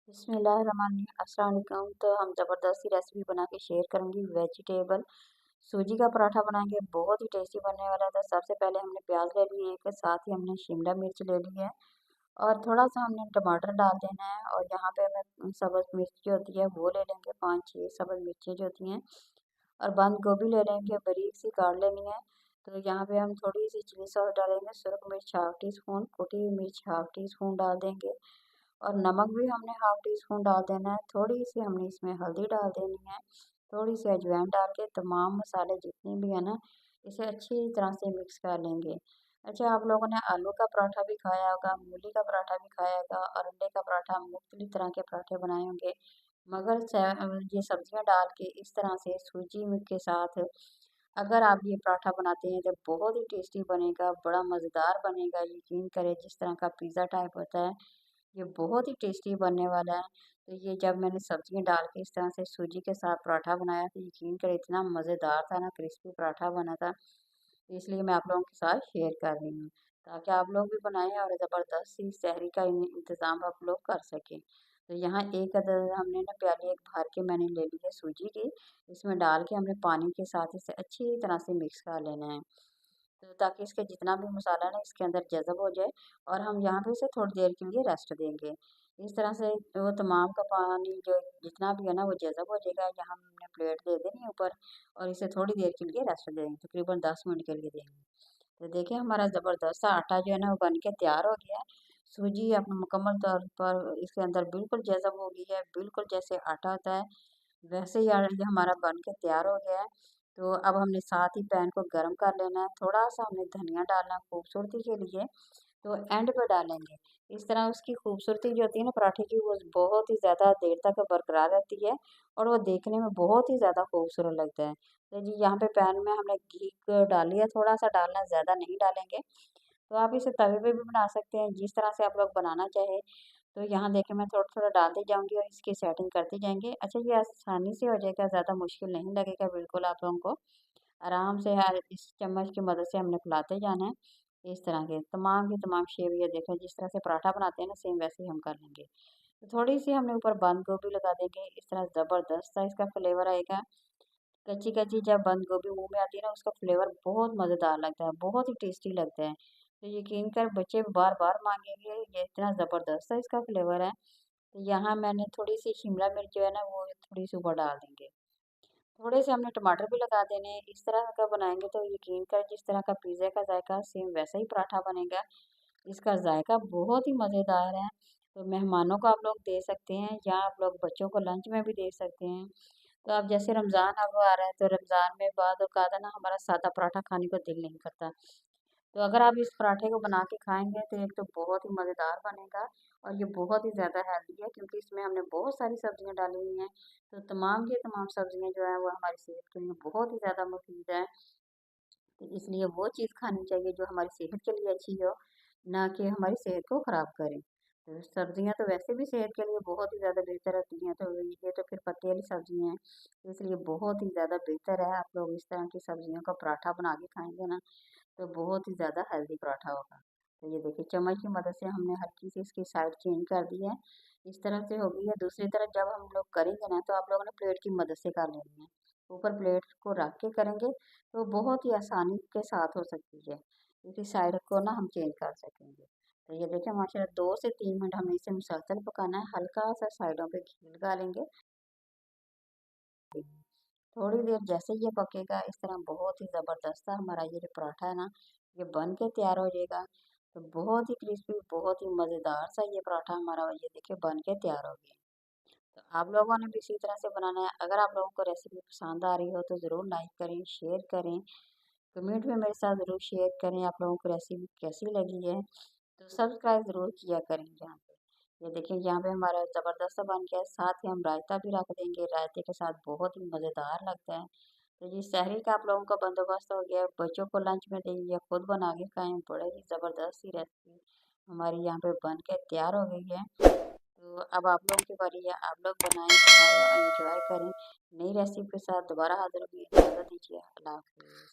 बिस्मिल्लाहिर्रहमानिर्रहीम। अस्सलाम वालेकुम। तो हम ज़बरदस्ती रेसिपी बना के शेयर करेंगे। वेजिटेबल सूजी का पराठा बनाएंगे, बहुत ही टेस्टी बनने वाला था। सबसे पहले हमने प्याज ले लिए एक, साथ ही हमने शिमला मिर्च ले ली है और थोड़ा सा हमने टमाटर डाल देना है। और यहाँ पे हमें सब्ज़ मिर्च जो होती है वो ले लेंगे, 5-6 सब्ज़ मिर्चें जो होती हैं। और बंद गोभी ले लेंगे, बारीक सी काट लेनी है। तो यहाँ पे हम थोड़ी सी चिली सॉस डालेंगे, सुरख मिर्च हाफ टी स्पून, कुटी हुई मिर्च हाफ टी स्पून डाल देंगे। और नमक भी हमने हाफ टी स्पून डाल देना है। थोड़ी सी हमने इसमें हल्दी डाल देनी है, थोड़ी सी अजवाइन डाल के तमाम मसाले जितने भी है ना, इसे अच्छी तरह से मिक्स कर लेंगे। अच्छा, आप लोगों ने आलू का पराठा भी खाया होगा, मूली का पराठा भी खाया होगा और अंडे का पराठा, मुख्तलिफ तरह के पराठे बनाए होंगे। मगर ये सब्जियां डाल के इस तरह से सूजी के साथ अगर आप ये पराठा बनाते हैं तो बहुत ही टेस्टी बनेगा, बड़ा मज़ेदार बनेगा। यकीन करें, जिस तरह का पिज़्ज़ा टाइप होता है, ये बहुत ही टेस्टी बनने वाला है। तो ये जब मैंने सब्जियां डाल के इस तरह से सूजी के साथ पराठा बनाया तो यकीन करें इतना मज़ेदार था ना, क्रिस्पी पराठा बना था। तो इसलिए मैं आप लोगों के साथ शेयर कर रही हूँ, ताकि आप लोग भी बनाएं और ज़बरदस्त सी सहरी का इंतज़ाम आप लोग कर सकें। तो यहाँ एक अदद हमने ना प्याली एक भर के मैंने ले ली है सूजी की। इसमें डाल के हमने पानी के साथ इसे अच्छी तरह से मिक्स कर लेना है, तो ताकि इसके जितना भी मसाला है ना इसके अंदर जज़ब हो जाए। और हम यहाँ पे इसे थोड़ी देर के लिए रेस्ट देंगे। इस तरह से वो तमाम का पानी जो जितना भी है ना वो जज़ब हो जाएगा। यहाँ हमने प्लेट दे देनी है ऊपर और इसे थोड़ी देर के लिए रेस्ट देंगे, तकरीबन 10 मिनट के लिए देंगे। तो देखिए हमारा ज़बरदस्त सा आटा जो है ना वो बन के तैयार हो गया है। सूजी अपने मुकम्मल तौर पर इसके अंदर बिल्कुल जज़ब हो गई है, बिल्कुल जैसे आटा होता है वैसे ही ये हमारा बन के तैयार हो गया है। तो अब हमने साथ ही पैन को गर्म कर लेना है। थोड़ा-सा हमने धनिया डालना है खूबसूरती के लिए, तो एंड पे डालेंगे। इस तरह उसकी खूबसूरती जो होती है ना पराठे की, वो बहुत ही ज़्यादा देर तक बरकरार रहती है और वो देखने में बहुत ही ज़्यादा खूबसूरत लगता है। तो जी यहाँ पे पैन में हमने घी डाली है, थोड़ा-सा डालना है, ज़्यादा नहीं डालेंगे। तो आप इसे तवे पे भी बना सकते हैं, जिस तरह से आप लोग बनाना चाहें। तो यहाँ देखिए मैं थोड़ा-थोड़ा डालती जाऊँगी और इसकी सेटिंग करती जाएँगे। अच्छा, ये आसानी से हो जाएगा, ज़्यादा मुश्किल नहीं लगेगा बिल्कुल आप लोगों को। आराम से हर इस चम्मच की मदद से हमने फैलाते जाना है। इस तरह के तमाम की तमाम शेप ये देखें, जिस तरह से पराठा बनाते हैं ना सेम वैसे ही हम कर लेंगे। तो थोड़ी-सी हमने ऊपर बंद गोभी लगा देंगे, इस तरह ज़बरदस्त सा इसका फ्लेवर आएगा। कच्ची-कच्ची जब बंद गोभी मुँह में आती है ना उसका फ्लेवर बहुत मज़ेदार लगता है, बहुत ही टेस्टी लगता है। तो यकीन कर बच्चे बार-बार माँगेंगे, ये इतना ज़बरदस्त सा इसका फ्लेवर है। तो यहाँ मैंने थोड़ी-सी शिमला मिर्च जो है ना वो थोड़ी-सी ऊपर डाल देंगे। थोड़े से हमने टमाटर भी लगा देने हैं। इस तरह का बनाएँगे तो यकीन कर जिस तरह का पिज़्ज़ा का ज़ायका सेम वैसा ही पराठा बनेगा। इसका ज़ायका बहुत ही मज़ेदार है। तो मेहमानों को आप लोग दे सकते हैं या आप लोग बच्चों को लंच में भी दे सकते हैं। तो अब जैसे रमज़ान अब आ रहा है तो रमज़ान में बाद औक़ात है ना हमारा सादा पराठा खाने को दिल नहीं करता। तो अगर आप इस पराठे को बना के खाएँगे तो एक तो बहुत ही मज़ेदार बनेगा और ये बहुत ही ज़्यादा हेल्दी है, क्योंकि इसमें हमने बहुत सारी सब्जियाँ डाली हुई हैं। तो तमाम की तमाम सब्जियाँ जो हैं वो हमारी सेहत के लिए बहुत ही ज़्यादा मुफ़ीद है। तो इसलिए वो चीज़ खानी चाहिए जो हमारी सेहत के लिए अच्छी हो, ना कि हमारी सेहत को ख़राब करे। तो सब्जियाँ तो वैसे भी सेहत के लिए बहुत ही ज़्यादा बेहतर होती हैं, तो ये तो फिर पत्ते वाली सब्जियाँ हैं, इसलिए बहुत ही ज़्यादा बेहतर है आप लोग इस तरह की सब्जियों का पराठा बना के खाएँगे ना, तो बहुत ही ज़्यादा हेल्दी पराठा होगा। तो ये देखिए चम्मच की मदद से हमने हल्की सी इसकी साइड चेंज कर दी है। इस तरफ से हो गई है, दूसरी तरफ जब हम लोग करेंगे ना तो आप लोगों ने प्लेट की मदद से कर लेनी है। ऊपर प्लेट को रख के करेंगे तो बहुत ही आसानी के साथ हो सकती है, क्योंकि साइड को ना हम चेंज कर सकेंगे। तो ये देखिए माशाल्लाह 2 से 3 मिनट हमें इसे मुसलसल पकाना है, हल्का सा साइडों पे घी लगा लेंगे। थोड़ी देर जैसे ही ये पकेगा इस तरह बहुत ही ज़बरदस्त सा हमारा ये जो पराठा है ना, ये बन के तैयार हो जाएगा। तो बहुत ही क्रिस्पी, बहुत ही मज़ेदार सा ये पराठा हमारा ये देखिए बन के तैयार हो गया। तो आप लोगों ने भी इसी तरह से बनाना है। अगर आप लोगों को रेसिपी पसंद आ रही हो तो ज़रूर लाइक करें, शेयर करें, कमेंट में मेरे साथ ज़रूर शेयर करें आप लोगों को रेसिपी कैसी लगी है। तो सब्सक्राइब ज़रूर किया करें यहाँ पे। ये देखिए यहाँ पे हमारा ज़बरदस्त सा बन गया है, साथ ही हम रायता भी रख देंगे, रायते के साथ बहुत ही मज़ेदार लगता है। तो जी सहरी का आप लोगों का बंदोबस्त हो गया है, बच्चों को लंच में दें या खुद बना के खाएँ, बड़े ही ज़बरदस्त सी रेसिपी हमारी यहाँ पे बन के तैयार हो गई है। तो अब आप लोगों की बारी है, आप लोग बनाएँ, खाएँ और एंजॉय करें। नई रेसिपी के साथ दोबारा हाज़िर होंगे, इजाज़त दीजिए, अल्लाह हाफ़िज़।